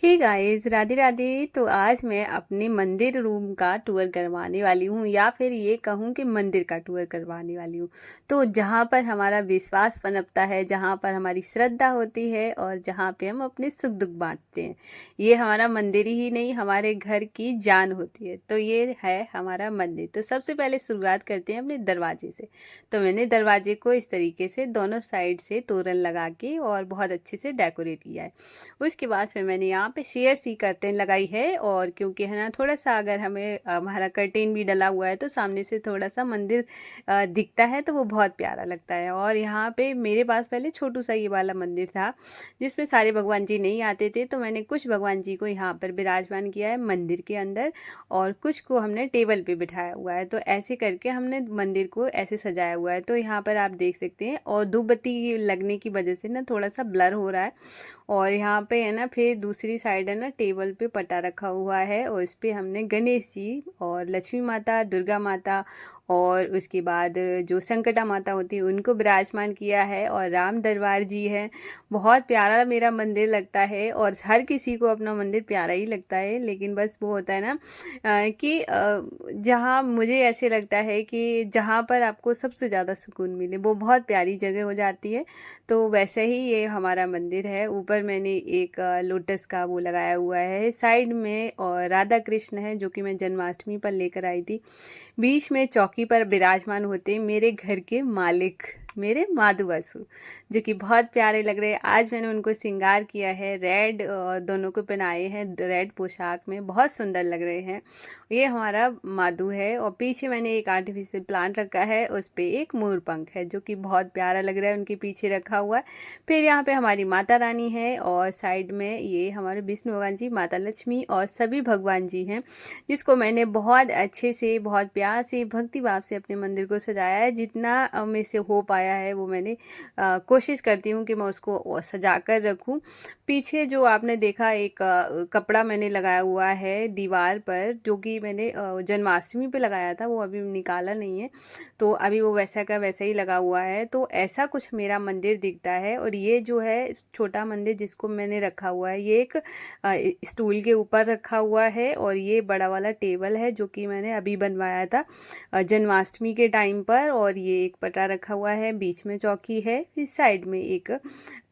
Hey guys, Radhe Radhe. तो आज मैं अपने मंदिर रूम का टूर करवाने वाली हूँ, या फिर ये कहूँ कि मंदिर का टूर करवाने वाली हूँ। तो जहाँ पर हमारा विश्वास पनपता है, जहाँ पर हमारी श्रद्धा होती है और जहाँ पे हम अपने सुख दुख बांटते हैं, ये हमारा मंदिर ही नहीं, हमारे घर की जान होती है। तो ये है हमारा मंदिर। तो सबसे पहले शुरुआत करते हैं अपने दरवाजे से। तो मैंने दरवाजे को इस तरीके से दोनों साइड से तोरण लगा के और बहुत अच्छे से डेकोरेट किया है। उसके बाद फिर मैंने यहाँ पे शेयर सी कर्टेन लगाई है, और क्योंकि है ना, थोड़ा सा अगर हमें हमारा कर्टेन भी डला हुआ है तो सामने से थोड़ा सा मंदिर दिखता है, तो वो बहुत प्यारा लगता है। और यहाँ पे मेरे पास पहले छोटू सा ये वाला मंदिर था जिसमें सारे भगवान जी नहीं आते थे, तो मैंने कुछ भगवान जी को यहाँ पर विराजमान किया है मंदिर के अंदर, और कुछ को हमने टेबल पे बिठाया हुआ है। तो ऐसे करके हमने मंदिर को ऐसे सजाया हुआ है। तो यहाँ पर आप देख सकते हैं, और धूप बत्ती लगने की वजह से ना थोड़ा सा ब्लर हो रहा है। और यहाँ पे है ना, फिर दूसरी साइड है ना, टेबल पे पटा रखा हुआ है, और इस पे हमने गणेश जी और लक्ष्मी माता, दुर्गा माता, और उसके बाद जो संकटा माता होती है उनको विराजमान किया है, और राम दरबार जी है। बहुत प्यारा मेरा मंदिर लगता है, और हर किसी को अपना मंदिर प्यारा ही लगता है, लेकिन बस वो होता है ना कि जहाँ मुझे ऐसे लगता है कि जहाँ पर आपको सबसे ज़्यादा सुकून मिले वो बहुत प्यारी जगह हो जाती है। तो वैसे ही ये हमारा मंदिर है। ऊपर मैंने एक लोटस का वो लगाया हुआ है साइड में, और राधा कृष्ण है जो कि मैं जन्माष्टमी पर लेकर आई थी। बीच में चौकी पर विराजमान होते मेरे घर के मालिक, मेरे माधु बसु, जो कि बहुत प्यारे लग रहे हैं। आज मैंने उनको श्रृंगार किया है, रेड दोनों को पहनाए हैं, रेड पोशाक में बहुत सुंदर लग रहे हैं। ये हमारा माधु है, और पीछे मैंने एक आर्टिफिशियल प्लांट रखा है, उस पे एक मोर पंख है जो कि बहुत प्यारा लग रहा है, उनके पीछे रखा हुआ है। फिर यहाँ पे हमारी माता रानी है, और साइड में ये हमारे विष्णु भगवान जी, माता लक्ष्मी और सभी भगवान जी हैं, जिसको मैंने बहुत अच्छे से, बहुत प्यार से, भक्ति भाव से अपने मंदिर को सजाया है। जितना में से हो पाया है वो मैंने कोशिश करती हूँ कि मैं उसको सजा कर रखूँ। पीछे जो आपने देखा, एक कपड़ा मैंने लगाया हुआ है दीवार पर, जो कि मैंने जन्माष्टमी पे लगाया था, वो अभी निकाला नहीं है, तो अभी वो वैसा का वैसा ही लगा हुआ है। तो ऐसा कुछ मेरा मंदिर दिखता है। और ये जो है छोटा मंदिर जिसको मैंने रखा हुआ है, ये एक स्टूल के ऊपर रखा हुआ है, और ये बड़ा वाला टेबल है जो कि मैंने अभी बनवाया था जन्माष्टमी के टाइम पर। और ये एक पटा रखा हुआ है, बीच में चौकी है, इस साइड में एक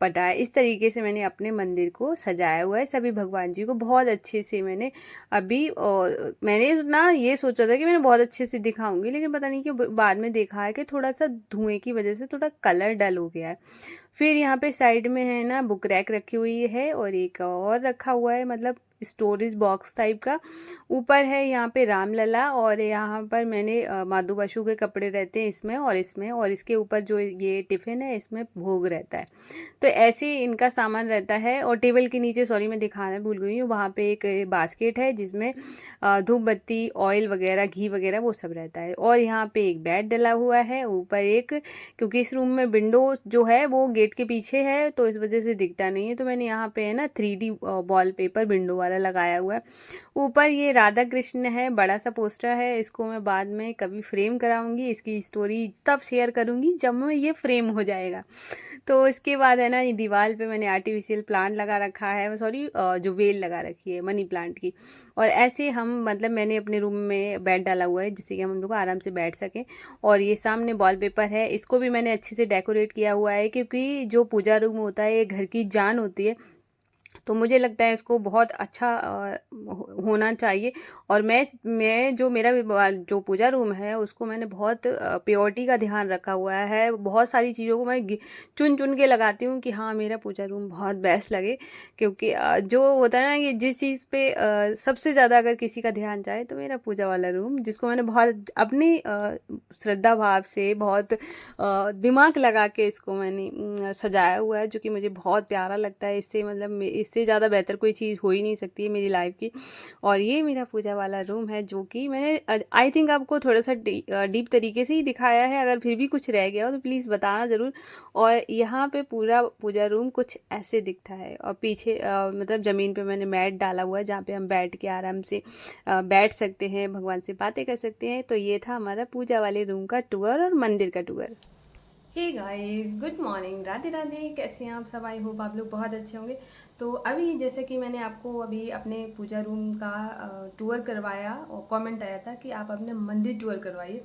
पटा है। इस तरीके से मैंने अपने मंदिर को सजाया हुआ है। सभी भगवान जी को बहुत अच्छे से मैंने अभी, और मैंने ना ये सोचा था कि मैंने बहुत अच्छे से दिखाऊंगी, लेकिन पता नहीं क्यों बाद में देखा है कि थोड़ा सा धुएं की वजह से थोड़ा कलर डल हो गया है। फिर यहाँ पे साइड में है ना, बुक रैक रखी हुई है, और एक और रखा हुआ है, मतलब स्टोरेज बॉक्स टाइप का। ऊपर है यहाँ पे रामलला, और यहाँ पर मैंने माधु बसु के कपड़े रहते हैं इसमें और इसमें, और इसके ऊपर जो ये टिफ़िन है इसमें भोग रहता है। तो ऐसे ही इनका सामान रहता है। और टेबल के नीचे, सॉरी मैं दिखाना भूल गई हूँ, वहाँ पे एक बास्केट है जिसमें धूप बत्ती, ऑयल वगैरह, घी वगैरह वो सब रहता है। और यहाँ पे एक बेड डला हुआ है, ऊपर एक, क्योंकि इस रूम में विंडो जो है वो गेट के पीछे है, तो इस वजह से दिखता नहीं है, तो मैंने यहाँ पे है ना 3D वॉलपेपर विंडो वाला लगाया हुआ है। ऊपर ये राधा कृष्ण है, बड़ा सा पोस्टर है, इसको मैं बाद में कभी फ्रेम कराऊंगी, इसकी स्टोरी तब शेयर करूंगी जब मैं ये फ्रेम हो जाएगा। तो इसके बाद है ना, ये दीवार पे मैंने आर्टिफिशियल प्लांट लगा रखा है, सॉरी जो वेल लगा रखी है मनी प्लांट की। और ऐसे हम, मतलब मैंने अपने रूम में बेड डाला हुआ है जिससे कि हम लोग आराम से बैठ सकें। और ये सामने वॉलपेपर है, इसको भी मैंने अच्छे से डेकोरेट किया हुआ है, क्योंकि जो पूजा रूम होता है ये घर की जान होती है, तो मुझे लगता है इसको बहुत अच्छा होना चाहिए। और मैं जो मेरा जो पूजा रूम है उसको मैंने बहुत प्योरिटी का ध्यान रखा हुआ है। बहुत सारी चीज़ों को मैं चुन चुन के लगाती हूँ कि हाँ मेरा पूजा रूम बहुत बेस्ट लगे, क्योंकि जो होता है ना कि जिस चीज़ पे सबसे ज़्यादा अगर किसी का ध्यान जाए तो मेरा पूजा वाला रूम, जिसको मैंने बहुत अपनी श्रद्धा भाव से, बहुत दिमाग लगा के इसको मैंने सजाया हुआ है, जो कि मुझे बहुत प्यारा लगता है। इससे मतलब इससे ज़्यादा बेहतर कोई चीज़ हो ही नहीं सकती है मेरी लाइफ की। और ये मेरा पूजा वाला रूम है, जो कि मैंने आई थिंक आपको थोड़ा सा डीप तरीके से ही दिखाया है। अगर फिर भी कुछ रह गया हो तो प्लीज़ बताना ज़रूर। और यहाँ पे पूरा पूजा रूम कुछ ऐसे दिखता है, और पीछे मतलब ज़मीन पे मैंने मैट डाला हुआ है जहाँ पे हम बैठ के आराम से बैठ सकते हैं, भगवान से बातें कर सकते हैं। तो ये था हमारा पूजा वाले रूम का टूर और मंदिर का tour. Hey guys, good morning, Radhe Radhe. कैसे हैं आप सब? आई होप आप लोग बहुत अच्छे होंगे। तो अभी जैसे कि मैंने आपको अभी अपने पूजा रूम का टूर करवाया और कमेंट आया था कि आप अपने मंदिर टूर करवाइए।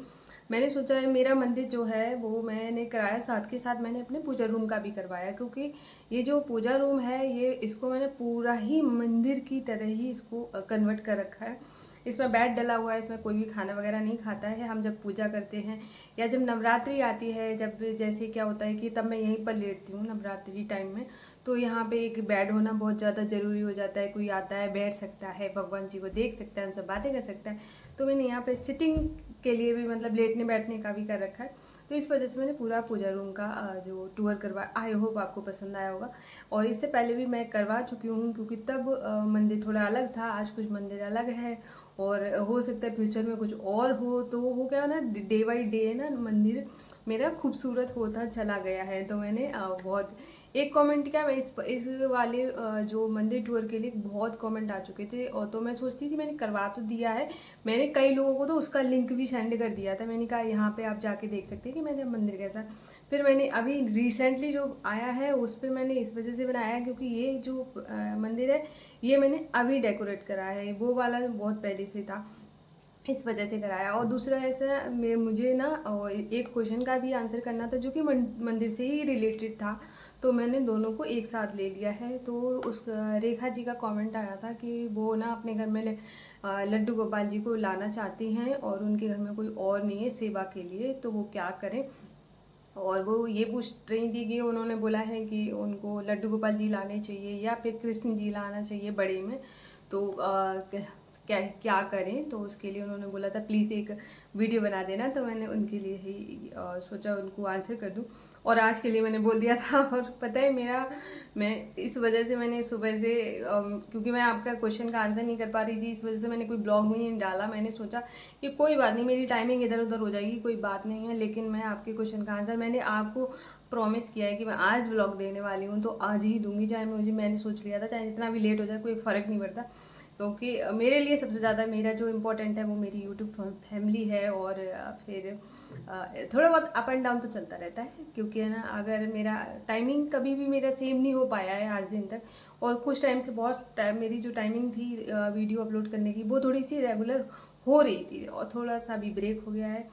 मैंने सोचा है मेरा मंदिर जो है वो मैंने कराया, साथ के साथ मैंने अपने पूजा रूम का भी करवाया, क्योंकि ये जो पूजा रूम है ये इसको मैंने पूरा ही मंदिर की तरह ही इसको कन्वर्ट कर रखा है। इसमें बेड डला हुआ है, इसमें कोई भी खाना वगैरह नहीं खाता है। हम जब पूजा करते हैं या जब नवरात्रि आती है, जब जैसे क्या होता है कि तब मैं यहीं पर लेटती हूँ नवरात्रि टाइम में, तो यहाँ पे एक बेड होना बहुत ज़्यादा ज़रूरी हो जाता है। कोई आता है बैठ सकता है, भगवान जी को देख सकता है, उनसे बातें कर सकता है। तो मैंने यहाँ पे सिटिंग के लिए भी मतलब लेटने बैठने का भी कर रखा है। तो इस वजह से मैंने पूरा पूजा रूम का जो टूर करवाया, आई होप आपको पसंद आया होगा। और इससे पहले भी मैं करवा चुकी हूँ, क्योंकि तब मंदिर थोड़ा अलग था, आज कुछ मंदिर अलग है और हो सकता है फ्यूचर में कुछ और हो। तो वो क्या ना, डे बाई डे ना मंदिर मेरा खूबसूरत होता चला गया है। तो मैंने बहुत एक कमेंट क्या, मैं इस वाले जो मंदिर टूर के लिए बहुत कमेंट आ चुके थे, और तो मैं सोचती थी मैंने करवा तो दिया है, मैंने कई लोगों को तो उसका लिंक भी सेंड कर दिया था। मैंने कहा यहाँ पे आप जाके देख सकते हैं कि मैंने मंदिर कैसा। फिर मैंने अभी रिसेंटली जो आया है उस पर मैंने इस वजह से बनाया है, क्योंकि ये जो मंदिर है ये मैंने अभी डेकोरेट करा है, वो वाला बहुत पहले से था, इस वजह से कराया। और दूसरा ऐसा मुझे ना एक क्वेश्चन का भी आंसर करना था जो कि मंदिर से ही रिलेटेड था, तो मैंने दोनों को एक साथ ले लिया है। तो उस रेखा जी का कमेंट आया था कि वो ना अपने घर में लड्डू गोपाल जी को लाना चाहती हैं और उनके घर में कोई और नहीं है सेवा के लिए, तो वो क्या करें। और वो ये पूछ रही थी कि उन्होंने बोला है कि उनको लड्डू गोपाल जी लाने चाहिए या फिर कृष्ण जी लाना चाहिए बड़े में, तो क्या क्या करें। तो उसके लिए उन्होंने बोला था प्लीज़ एक वीडियो बना देना, तो मैंने उनके लिए ही सोचा उनको आंसर कर दूं, और आज के लिए मैंने बोल दिया था। और पता है मैं इस वजह से मैंने सुबह से क्योंकि मैं आपका क्वेश्चन का आंसर नहीं कर पा रही थी, इस वजह से मैंने कोई ब्लॉग भी नहीं डाला। मैंने सोचा कि कोई बात नहीं, मेरी टाइमिंग इधर उधर हो जाएगी, कोई बात नहीं है, लेकिन मैं आपके क्वेश्चन का आंसर मैंने आपको प्रॉमिस किया है कि मैं आज ब्लॉग देने वाली हूँ, तो आज ही दूंगी। चाहे मैंने सोच लिया था चाहे जितना भी लेट हो जाए कोई फ़र्क नहीं पड़ता, क्योंकि मेरे लिए सबसे ज़्यादा मेरा जो इम्पोर्टेंट है वो मेरी यूट्यूब फैमिली है। और फिर थोड़ा बहुत अप एंड डाउन तो चलता रहता है, क्योंकि है ना, अगर मेरा टाइमिंग कभी भी मेरा सेम नहीं हो पाया है आज दिन तक, और कुछ टाइम से मेरी जो टाइमिंग थी वीडियो अपलोड करने की वो थोड़ी सी रेगुलर हो रही थी, और थोड़ा सा भी ब्रेक हो गया है।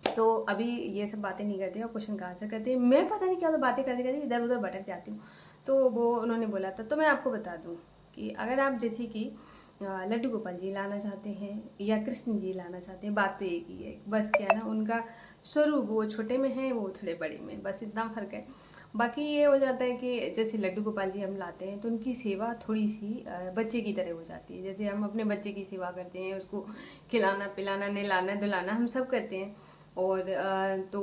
तो अभी ये सब बातें नहीं करती और क्वेश्चन का आंसर करती, मैं पता नहीं क्या तो बातें करते करते इधर उधर भटक जाती हूँ। तो वो उन्होंने बोला था, तो मैं आपको बता दूँ कि अगर आप जैसे कि लड्डू गोपाल जी लाना चाहते हैं या कृष्ण जी लाना चाहते हैं, बात तो एक ही है, बस क्या है ना, उनका स्वरूप वो छोटे में है, वो थोड़े बड़े में, बस इतना फ़र्क है। बाकी ये हो जाता है कि जैसे लड्डू गोपाल जी हम लाते हैं तो उनकी सेवा थोड़ी सी बच्चे की तरह हो जाती है। जैसे हम अपने बच्चे की सेवा करते हैं, उसको खिलाना पिलाना नहलाना धुलाना हम सब करते हैं, और तो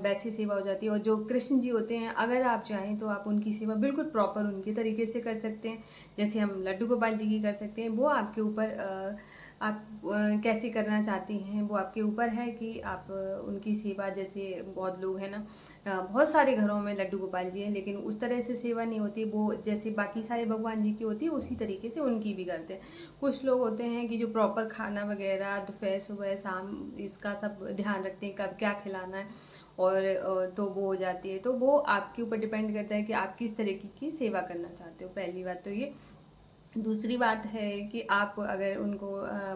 वैसी सेवा हो जाती है। और जो कृष्ण जी होते हैं, अगर आप चाहें तो आप उनकी सेवा बिल्कुल प्रॉपर उनके तरीके से कर सकते हैं, जैसे हम लड्डू गोपाल जी की कर सकते हैं। वो आपके ऊपर आप कैसे करना चाहती हैं वो आपके ऊपर है कि आप उनकी सेवा, जैसे बहुत लोग हैं ना, बहुत सारे घरों में लड्डू गोपाल जी हैं लेकिन उस तरह से सेवा नहीं होती, वो जैसे बाकी सारे भगवान जी की होती है उसी तरीके से उनकी भी करते हैं। कुछ लोग होते हैं कि जो प्रॉपर खाना वगैरह दोपहर सुबह शाम इसका सब ध्यान रखते हैं, कब क्या खिलाना है, और तो वो हो जाती है। तो वो आपके ऊपर डिपेंड करता है कि आप किस तरीके की सेवा करना चाहते हो, पहली बात तो ये। दूसरी बात है कि आप अगर उनको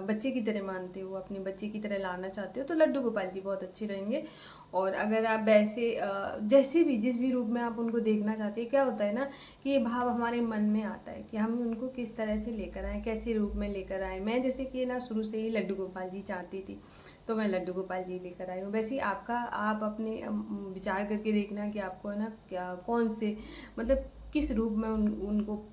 बच्चे की तरह मानते हो, अपने बच्चे की तरह लाना चाहते हो, तो लड्डू गोपाल जी बहुत अच्छे रहेंगे। और अगर आप वैसे जैसे भी जिस भी रूप में आप उनको देखना चाहते हैं, क्या होता है ना कि ये भाव हमारे मन में आता है कि हम उनको किस तरह से लेकर आएँ, कैसे रूप में लेकर आएँ। मैं जैसे कि ना शुरू से ही लड्डू गोपाल जी चाहती थी, तो मैं लड्डू गोपाल जी लेकर आई हूँ। वैसे ही आप अपने विचार करके देखना कि आपको है ना क्या कौन से मतलब किस रूप में उनको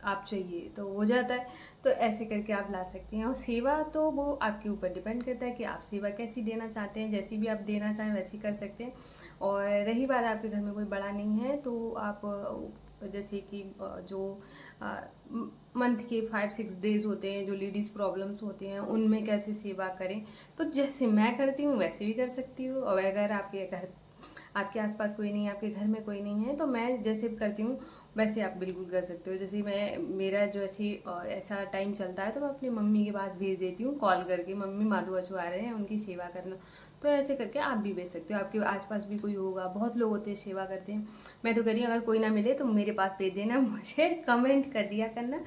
आप चाहिए तो हो जाता है। तो ऐसे करके आप ला सकती हैं। और सेवा तो वो आपके ऊपर डिपेंड करता है कि आप सेवा कैसी देना चाहते हैं, जैसी भी आप देना चाहें वैसी कर सकते हैं। और रही बात आपके घर में कोई बड़ा नहीं है, तो आप जैसे कि जो मंथ के 5-6 डेज होते हैं, जो लेडीज़ प्रॉब्लम्स होते हैं, उनमें कैसे सेवा करें, तो जैसे मैं करती हूँ वैसे भी कर सकती हूँ। और अगर आपके आसपास कोई नहीं है, आपके घर में कोई नहीं है, तो मैं जैसे करती हूँ वैसे आप बिल्कुल कर सकते हो। जैसे मैं मेरा जो ऐसा टाइम चलता है तो मैं अपनी मम्मी के पास भेज देती हूँ कॉल करके, मम्मी माधु अछू आ रहे हैं, उनकी सेवा करना। तो ऐसे करके आप भी भेज सकते हो। आपके आसपास भी कोई होगा, बहुत लोग होते हैं सेवा करते हैं। मैं तो कह रही हूँ अगर कोई ना मिले तो मेरे पास भेज देना, मुझे कमेंट कर दिया करना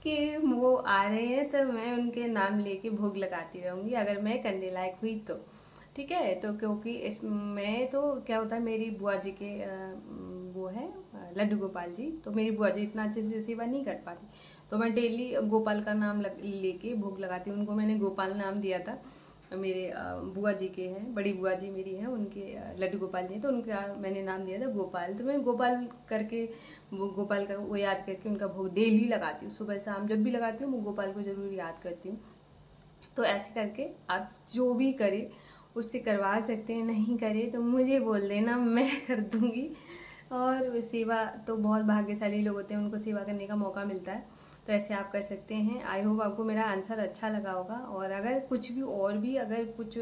कि वो आ रहे हैं, तो मैं उनके नाम लेके भोग लगाती रहूँगी अगर मैं करने लायक हुई तो। ठीक है, तो क्योंकि इसमें तो क्या होता है, मेरी बुआ जी के वो है लड्डू गोपाल जी, तो मेरी बुआ जी इतना अच्छे से सेवा नहीं कर पाती, तो मैं डेली गोपाल का नाम लेके भोग लगाती हूँ। उनको मैंने गोपाल नाम दिया था, मेरे बुआ जी के हैं, बड़ी बुआ जी मेरी हैं, उनके लड्डू गोपाल जी हैं, तो उनका मैंने नाम दिया था गोपाल। तो मैं गोपाल करके वो गोपाल का वो याद करके उनका भोग डेली लगाती हूँ, सुबह शाम जब भी लगाती हूँ वो गोपाल को ज़रूर याद करती हूँ। तो ऐसे करके आप जो भी करें उससे करवा सकते हैं, नहीं करे तो मुझे बोल देना, मैं कर दूँगी। और सेवा तो बहुत भाग्यशाली लोग होते हैं, उनको सेवा करने का मौका मिलता है, तो ऐसे आप कर सकते हैं। आई होप आपको मेरा आंसर अच्छा लगा होगा, और अगर कुछ भी और भी अगर कुछ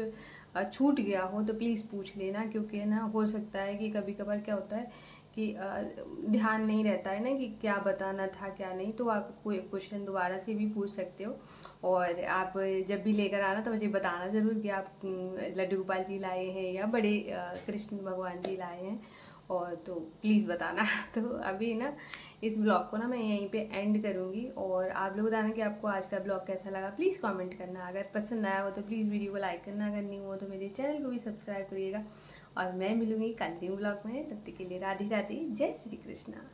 छूट गया हो तो प्लीज़ पूछ लेना, क्योंकि ना हो सकता है कि कभी कभार क्या होता है कि ध्यान नहीं रहता है ना कि क्या बताना था क्या नहीं, तो आप कोई क्वेश्चन दोबारा से भी पूछ सकते हो। और आप जब भी लेकर आना तो मुझे बताना ज़रूर कि आप लड्डू गोपाल जी लाए हैं या बड़े कृष्ण भगवान जी लाए हैं, और तो प्लीज़ बताना। तो अभी ना इस ब्लॉग को ना मैं यहीं पे एंड करूँगी, और आप लोग बताना कि आपको आज का ब्लॉग कैसा लगा, प्लीज़ कमेंट करना। अगर पसंद आया हो तो प्लीज़ वीडियो को लाइक करना, अगर नहीं हो तो मेरे चैनल को भी सब्सक्राइब करिएगा। और मैं मिलूँगी कल न्यू ब्लॉग में, तब तक के लिए राधे राधे, जय श्री कृष्णा।